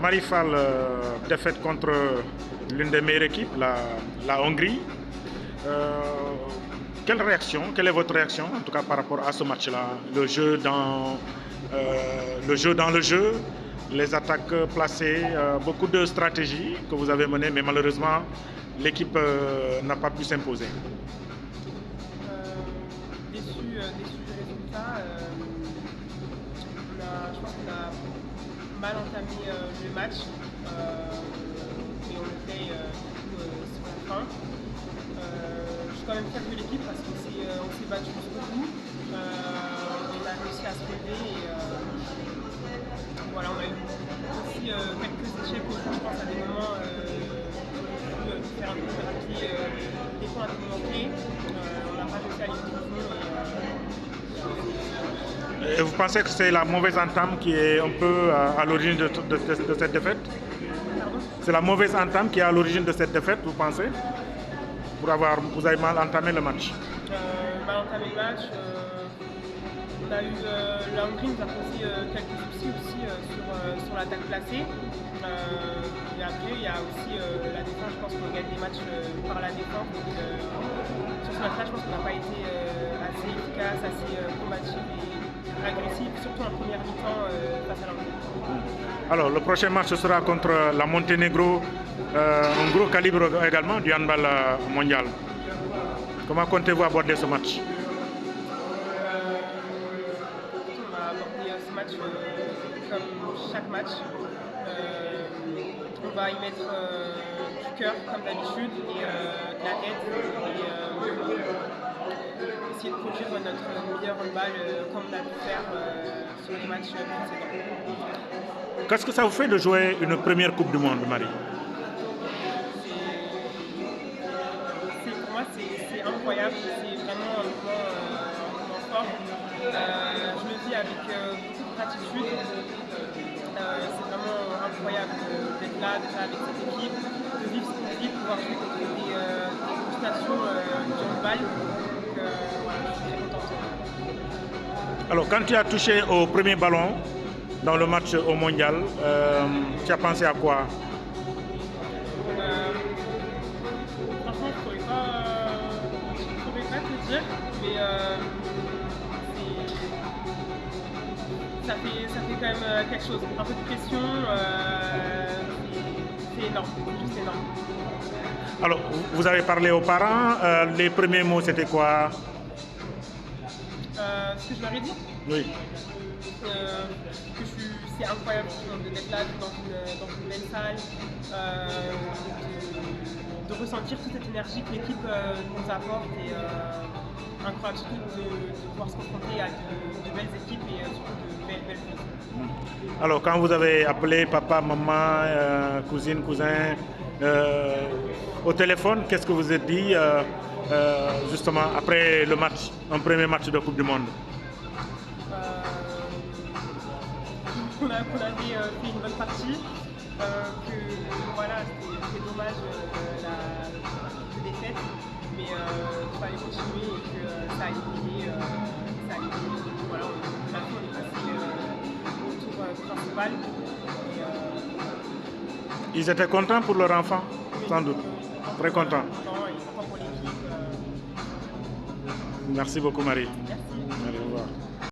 Marie Fall, défaite contre l'une des meilleures équipes, la Hongrie. Quelle est votre réaction, en tout cas par rapport à ce match-là? Le jeu dans le jeu, les attaques placées, beaucoup de stratégies que vous avez menées, mais malheureusement, l'équipe n'a pas pu s'imposer. Déçu du résultat. Je pense qu'on a mal entamé le match et on le fait sur la fin. Je suis quand même fière de l'équipe parce qu'on s'est battu jusqu'au bout. On a réussi à se relever et voilà, on a eu aussi quelques échecs au fond, je pense à des moments faire un peu thérapie des points à des moments clés. On n'a pas réussi à aller au fond. Et vous pensez que c'est la mauvaise entame qui est un peu à l'origine de cette défaite? C'est la mauvaise entame qui est à l'origine de cette défaite, vous pensez? Vous avez mal entamé le match? Mal entamé le match. On a eu la Hongrie nous a posé quelques soucis aussi sur l'attaque placée. Et après, il y a aussi la défense. Je pense qu'on gagne des matchs par la défense. Donc, sur ce match-là, je pense qu'on n'a pas été assez efficace, assez combatif et agressif, surtout en première mi-temps face à la Hongrie. Alors, le prochain match sera contre la Monténégro, un gros calibre également du handball mondial. Comment comptez-vous aborder ce match? On va aborder ce match comme chaque match. On va y mettre du cœur comme d'habitude et de la tête et essayer de produire notre meilleur handball comme on a pu faire sur les matchs précédents. Qu'est-ce que ça vous fait de jouer une première Coupe du Monde, Marie? Pour moi, c'est incroyable. C'est vraiment un moment fort. Je le vis avec beaucoup de gratitude. C'est vraiment incroyable d'être là avec cette équipe, de vivre ce qu'on vit, de pouvoir jouer contre des stations du handball. Donc voilà, je suis très contente. Alors, quand tu as touché au premier ballon dans le match au mondial, tu as pensé à quoi? Franchement, je ne pourrais pas te dire, mais ça fait quand même quelque chose. Un peu de pression, c'est énorme, juste énorme. Alors, vous avez parlé aux parents, les premiers mots c'était quoi? Ce que je leur ai dit? Oui. C'est incroyable d'être là dans une belle salle, de ressentir toute cette énergie que l'équipe nous apporte et incroyable surtout de pouvoir se confronter à de belles équipes et surtout de belles choses. Alors quand vous avez appelé papa, maman, cousine, cousin au téléphone, qu'est-ce que vous êtes dit justement après le match, un premier match de Coupe du Monde? Qu'on avait fait une bonne partie, que voilà, c'était dommage la défaite, mais il fallait continuer et que ça allait payer. Voilà, maintenant on est passé au tour principal. Ils étaient contents pour leur enfant, sans doute. Très contents. Ils sont contents pour l'équipe. Merci beaucoup, Marie. Merci.